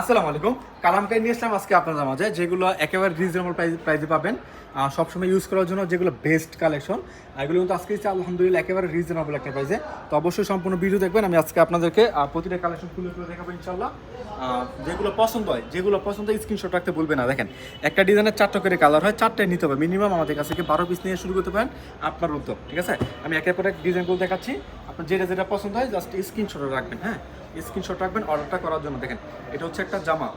আসসালামু আলাইকুম। কালামকারী নিয়ে আসলাম আজকে আপনাদের মাঝে, যেগুলো একেবারে রিজনেবল প্রাইসে পাবেন, সবসময় ইউজ করার জন্য যেগুলো বেস্ট কালেকশন। এগুলো কিন্তু আজকে আলহামদুলিল্লাহ একেবারে রিজনেবল একটা প্রাইসে। তো অবশ্যই সম্পূর্ণ ভিডিও দেখবেন। আমি আজকে আপনাদেরকে প্রতিটা কালেকশন খুলে খুলে দেখাবো ইনশাল্লাহ। যেগুলো পছন্দ হয় স্ক্রিনশট রাখতে ভুলবেন না। দেখেন, একটা ডিজাইনের 4টা করে কালার হয়, 4টাই নিতে হবে মিনিমাম। আমাদের কাছে 12 পিস নিয়ে শুরু করতে পারেন, আপনার উদ্যোগ। ঠিক আছে, আমি একের পর এক ডিজাইনগুলো দেখাচ্ছি। আপনার যেটা যেটা পছন্দ হয় জাস্ট স্ক্রিনশট রাখবেন। হ্যাঁ, স্ক্রিনশট রাখবেন অর্ডারটা করার জন্য। দেখেন, এটা হচ্ছে একটা জামা,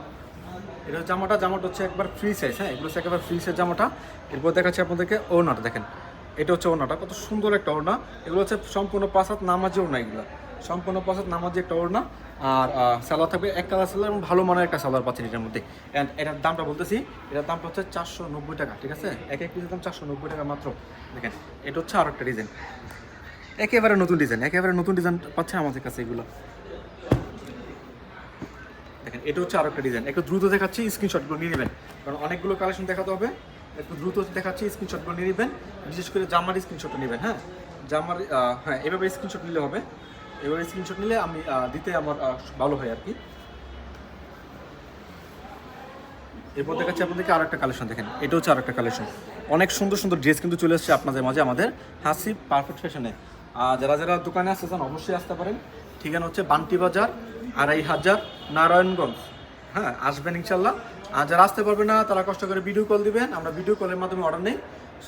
এটা জামাটা হচ্ছে একবার ফ্রি সাইজ। হ্যাঁ, এগুলো হচ্ছে একবার ফ্রি সাইজ জামাটা। এরপর দেখাচ্ছি আপনাদেরকে ওড়নাটা। দেখেন, এটা হচ্ছে ওড়নাটা, কত সুন্দর একটা ওড়না। এগুলো হচ্ছে সম্পূর্ণ 5 হাত নামাজি ওড়না, এগুলো সম্পূর্ণ 5 হাত নামাজি একটা ওড়না। আর সালোয়ার থাকবে এক কালার সালোয়ার, এবং ভালো মানের একটা সালোয়ার পাচ্ছেন এটার মধ্যে। অ্যান্ড এটার দামটা বলতেছি, এটার দামটা হচ্ছে 490 টাকা। ঠিক আছে, এক পিসের দাম 490 টাকা মাত্র। দেখেন, এটা হচ্ছে আর একটা ডিজাইন, একেবারে নতুন ডিজাইন, একেবারে নতুন ডিজাইন পাচ্ছেন আমাদের কাছে এগুলো। দেখেন, এটা হচ্ছে আরো একটা ডিজাইন। একটু দ্রুত দেখাচ্ছি, স্ক্রিনশটগুলো নিয়ে নেবেন, কারণ অনেকগুলো কালেকশন দেখাতে হবে। একটু দ্রুত দেখাচ্ছি, স্ক্রিনশটগুলো নিয়ে নেবেন। বিশেষ করে জামার স্ক্রিনশটটা নেবেন। হ্যাঁ, জামার হ্যাঁ, এভাবে স্ক্রিনশট নিলে হবে। এভাবে স্ক্রিনশট নিলে আমি দিতে আমার ভালো হয় আর কি। এরপর দেখাচ্ছি আপনাদেরকে আর একটা কালেকশন। দেখেন, এটা হচ্ছে আর একটা কালেকশন। অনেক সুন্দর সুন্দর ড্রেস কিন্তু চলে এসেছে আপনাদের মাঝে আমাদের হাসিব পারফেক্ট ফ্যাশনে। যারা যারা দোকানে আসতে চান অবশ্যই আসতে পারেন। ঠিকানা হচ্ছে বান্টি বাজার, 2500 নারায়ণগঞ্জ। হ্যাঁ, আসবেন ইনশাল্লাহ। আর যারা আসতে পারবে না তারা কষ্ট করে ভিডিও কল দিবেন, আমরা ভিডিও কলের মাধ্যমে অর্ডার নেই।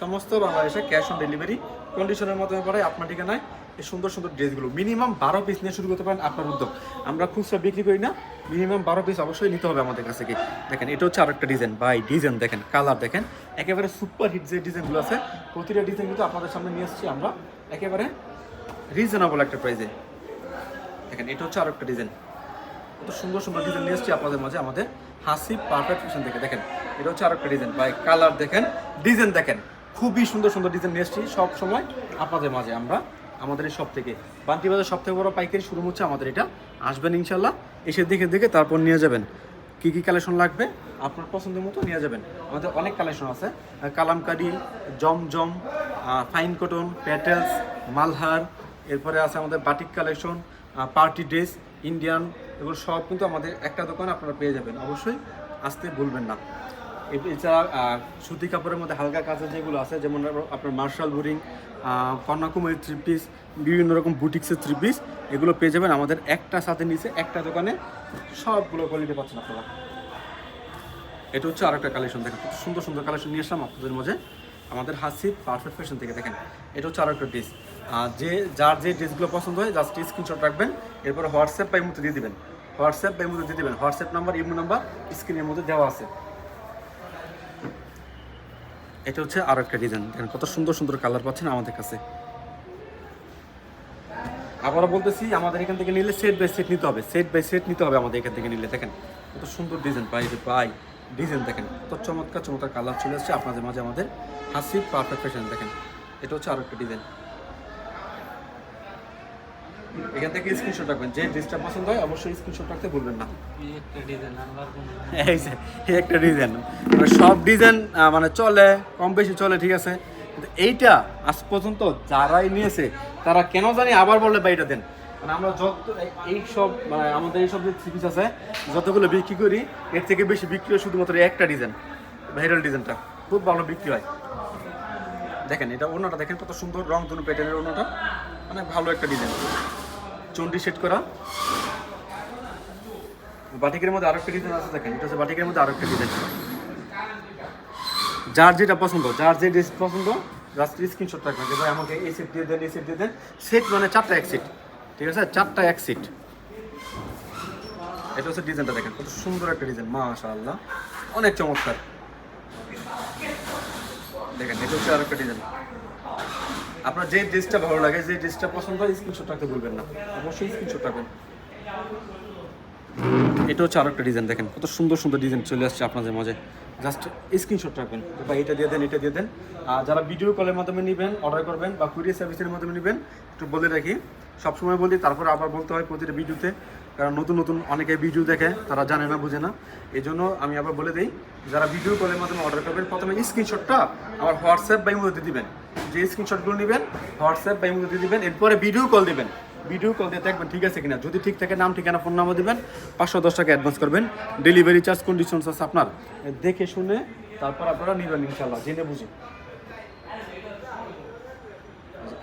সমস্ত বাংলাদেশে ক্যাশ অন ডেলিভারি কন্ডিশনের মাধ্যমে পড়ে আপনার ঠিকানায় এই সুন্দর সুন্দর ড্রেসগুলো। মিনিমাম 12 পিস নিয়ে শুরু করতে পারেন, আপনার উদ্যোগ। আমরা খুচরা বিক্রি করি না, মিনিমাম 12 পিস অবশ্যই নিতে হবে আমাদের কাছ থেকে। দেখেন, এটা হচ্ছে আরেকটা ডিজাইন। বাই ডিজাইন দেখেন, কালার দেখেন, একেবারে সুপার হিট যে ডিজাইনগুলো আছে, প্রতিটা ডিজাইন কিন্তু আপনাদের সামনে নিয়ে এসেছি আমরা একেবারে রিজনেবল একটা প্রাইসে। দেখেন, এটা হচ্ছে আরেকটা ডিজাইন, কত সুন্দর সুন্দর ডিজাইন নিয়ে এসেছি আপনাদের মাঝে আমাদের হাসিব পারফেক্ট ফ্যাশন থেকে। দেখেন, এটা হচ্ছে আরেকটা ডিজাইন। বাই কালার দেখেন, ডিজাইন দেখেন, খুবই সুন্দর সুন্দর ডিজাইন নিয়ে এসেছি সব সময় আপনাদের মাঝে আমরা আমাদের এই শপ থেকে। বান্টি বাজার সব থেকে বড় পাইকারি শোরুম হচ্ছে আমাদের এটা। আসবেন ইনশাল্লাহ, এসে দেখে দেখে তারপর নিয়ে যাবেন। কী কী কালেকশন লাগবে আপনার পছন্দের মতো নিয়ে যাবেন। আমাদের অনেক কালেকশন আছে, কালামকারি, জমজম, ফাইন কটন, প্যাটেলস, মালহার। এরপরে আছে আমাদের batik collection, party dress, Indian, এগুলো সব কিন্তু আমাদের একটা দোকানে আপনারা পেয়ে যাবেন। অবশ্যই আসতে ভুলবেন না। এছাড়া সুতি কাপড়ের মধ্যে হালকা কাজের যেগুলো আছে, যেমন আপনার মার্শাল বোরিং, কন্যাকুমারী 3 পিস, বিভিন্ন রকম বুটিক্সের 3 পিস, এগুলো পেয়ে যাবেন আমাদের একটা সাথে নিচে একটা দোকানে। সবগুলো কোয়ালিটি পাচ্ছেন আপনারা। এটা হচ্ছে আরেকটা কালেকশন। দেখেন, খুব সুন্দর সুন্দর কালেকশন নিয়ে আসলাম আপনাদের মাঝে আমাদের হাসিব পারফেক্ট ফ্যাশন থেকে। দেখেন, এটা হচ্ছে আরেকটা ড্রেস। যার যে ড্রেসগুলো পছন্দ হয় জাস্ট স্ক্রিনশট রাখবেন, এরপরে হোয়াটসঅ্যাপ বা ইমোতে দিয়ে দিবেন। হোয়াটসঅ্যাপ নাম্বার, ইমো নাম্বার স্ক্রিনের মধ্যে দেওয়া আছে। এটা হচ্ছে আরো একটা ডিজাইন। দেখেন, কত সুন্দর সুন্দর কালার পাচ্ছেন আমাদের কাছে। আবারও বলতেছি, আমাদের এখান থেকে নিলে সেট বাই সেট নিতে হবে, সেট বাই সেট নিতে হবে আমাদের এখান থেকে নিলে। দেখেন, কত সুন্দর ডিজাইন, বাই ডিজাইন দেখেন, কত চমৎকার চমৎকার কালার চলে আসছে আপনাদের মাঝে আমাদের হাসিব পারফেক্ট ফ্যাশন। দেখেন, এটা হচ্ছে আরো একটা ডিজাইন। এখান থেকে স্ক্রিনশট রাখবেন, যে ড্রেসটা পছন্দ হয় অবশ্যই স্ক্রিনশট রাখতে ভুলবেন না। এই একটা ডিজাইন, মানে সব ডিজাইন মানে চলে, কম বেশি চলে, ঠিক আছে। কিন্তু এইটা আজ পর্যন্ত যারাই নিয়েছে তারা কেন জানি আবার বলে বা এটা দেন। মানে আমরা যত এই সব মানে আমাদের এইসব যে থ্রি পিস আছে যতগুলো বিক্রি করি, এর থেকে বেশি বিক্রি হয় শুধুমাত্র একটা ডিজাইন, ভাইরাল ডিজাইনটা খুব ভালো বিক্রি হয়। দেখেন, এটা ওনাটা দেখেন, কত সুন্দর রং ধনু প্যাটার্নের ওনাটা, মানে ভালো একটা ডিজাইন, চন্ডি সেট করা। বাটিকের মধ্যে আরেকটা ডিজাইন আছে। দেখেন, এটা হচ্ছে বাটিকের মধ্যে আরেকটা ডিজাইন। যার যেটা পছন্দ, যার যে ড্রেস পছন্দ জাস্ট স্ক্রিনশট রাখবেন যে ভাই আমাকে এই সেট দিয়ে দেন, এই সেট দিয়ে দেন। সেট মানে 4টা এক সেট, ঠিক আছে, 4টা এক সেট। এটা হচ্ছে ডিজাইনটা। দেখেন, কত সুন্দর একটা ডিজাইন, মাশাআল্লাহ, অনেক চমৎকার। দেখেন, এটা হচ্ছে আরেকটা ডিজাইন। আপনার যে ড্রেসটা ভালো লাগে, যে ড্রেসটা পছন্দ হয় স্ক্রিনশট রাখতে ভুলবেন না, অবশ্যই স্ক্রিনশট রাখবেন। এটা হচ্ছে আরেকটা ডিজাইন। দেখেন, কত সুন্দর সুন্দর ডিজাইন চলে আসছে আপনাদের মাঝে, জাস্ট স্ক্রিনশট রাখবেন বা এটা দিয়ে দেন, এটা দিয়ে দেন। আর যারা ভিডিও কলের মাধ্যমে নেবেন, অর্ডার করবেন বা কুরিয়ার সার্ভিসের মাধ্যমে নেবেন, একটু বলে রাখি, সবসময় বলি তারপর আবার বলতে হয় প্রতিটা ভিডিওতে, কারণ নতুন নতুন অনেকে ভিডিও দেখে, তারা জানে না, বুঝে না। এই জন্য আমি আবার বলে দিই, যারা ভিডিও কলের মাধ্যমে অর্ডার করবেন প্রথমে স্ক্রিনশটটা আমার হোয়াটসঅ্যাপ বা ইমোতে দিবেন। যে স্ক্রিনশটগুলো নেবেন হোয়াটসঅ্যাপ বা ইমোতে দিবেন, এরপরে ভিডিও কল দিবেন। ভিডিও কল দিয়ে দেখবেন ঠিক আছে কিনা, যদি ঠিক থাকে নাম ঠিকানা ফোন নাম্বার দিবেন, 510 টাকা অ্যাডভান্স করবেন, ডেলিভারি চার্জ কন্ডিশনস আছে আপনার, দেখে শুনে তারপর আপনারা নেবেন ইনশাল্লাহ, জেনে বুঝে।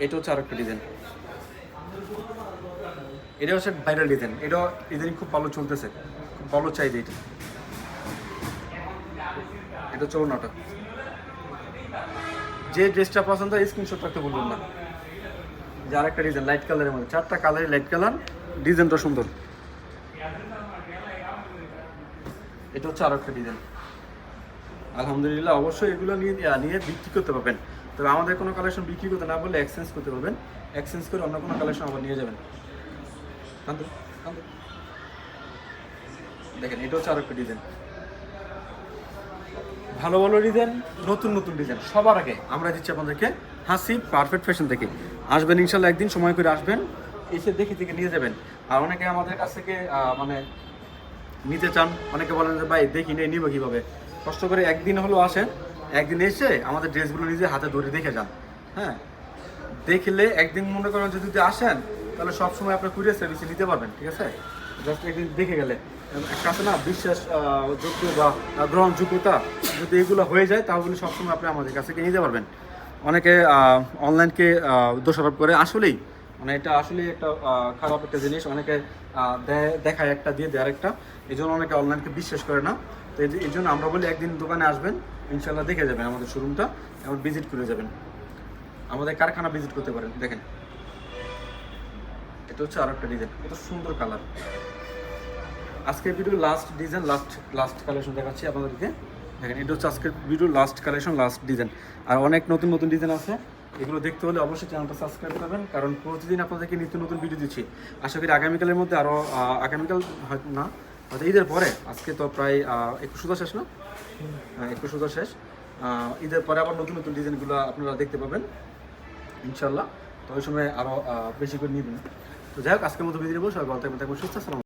এটা হচ্ছে আরেকটা ডিজাইন, এটা হচ্ছে ভাইরাল ডিজাইন, এটা ডিজাইন খুব ভালো চলতেছে, খুব ভালো চাহিদা এটা। এটা হচ্ছে ওড়নাটা, যে ড্রেসটা পছন্দ হয় স্ক্রিনশট রাখতে বলবেন না। যে আরেকটা ডিজাইন লাইট কালারের মধ্যে, 4টা কালারই লাইট কালার, ডিজাইনটা সুন্দর। এটা হচ্ছে আরেকটা ডিজাইন, আলহামদুলিল্লাহ। অবশ্যই এগুলো নিয়ে বিক্রি করতে পারবেন, তবে আমাদের কোনো কালেকশন বিক্রি করতে না বললে এক্সচেঞ্জ করতে পারবেন, এক্সচেঞ্জ করে অন্য কোনো কালেকশন আবার নিয়ে যাবেন। দেখেন এটা হচ্ছে আরেকটা ডিজাইন, ভালো ভালো ডিজাইন, নতুন নতুন ডিজাইন সবার আগে আমরা দিচ্ছি আপনাদেরকে হাসিব পারফেক্ট ফ্যাশন থেকে। আসবেন ইনশাল্লাহ, একদিন সময় করে আসবেন, এসে দেখে থেকে নিয়ে যাবেন। আর অনেকে আমাদের কাছ থেকে মানে নিতে চান, অনেকে বলেন যে ভাই দেখি নেই, নিব কীভাবে, কষ্ট করে একদিন হলেও আসেন, একদিন এসে আমাদের ড্রেসগুলো নিজে হাতে ধরে দেখে যান। হ্যাঁ, দেখলে একদিন মনে করেন যদি আসেন তাহলে সবসময় আপনার কুরিয়ার সার্ভিসে নিতে পারবেন, ঠিক আছে? জাস্ট একদিন দেখে গেলে একটা আছে না বিশ্বাস যোগ্য বা গ্রহণযোগ্যতা, যদি এগুলো হয়ে যায় তাহলে সবসময় আপনি আমাদের কাছে নিতে পারবেন। অনেকে অনলাইনকে দোষারোপ করে, আসলেই মানে এটা আসলেই একটা খারাপ একটা জিনিস। অনেকে দেখায় একটা দিয়ে দেয় আরেকটা, এই জন্য অনেকে অনলাইনকে বিশ্বাস করে না। তো এই জন্য আমরা বলি একদিন দোকানে আসবেন, ইনশাল্লাহ দেখে যাবেন আমাদের শোরুমটা, এবং ভিজিট করে যাবেন, আমাদের কারখানা ভিজিট করতে পারেন। দেখেন এটা হচ্ছে আরেকটা ডিজাইন, কত সুন্দর কালার। আজকের video last design, last collection দেখাচ্ছি আপনাদেরকে। দেখেন এটা হচ্ছে আজকের video last collection, last design. আর অনেক নতুন নতুন ডিজাইন আছে, এগুলো দেখতে হলে অবশ্যই চ্যানেলটা সাবস্ক্রাইব করবেন, কারণ প্রতিদিন আপনাদেরকে নিত্য নতুন ভিডিও দিচ্ছি। আশা করি আগামীকালের মধ্যে আরও, আগামীকাল হয়তো না, হয়তো ঈদের পরে, আজকে তো প্রায় 21 সুদা শেষ না, 21 সুদা শেষ, ঈদের পরে আবার নতুন নতুন ডিজাইনগুলো আপনারা দেখতে পাবেন ইনশাল্লাহ। তো ওই সময় আরও বেশি করে নিবেন। তো যাই হোক, আজকের মতো ভিডিও সবাই ভালো থাকবেন, সুস্থ।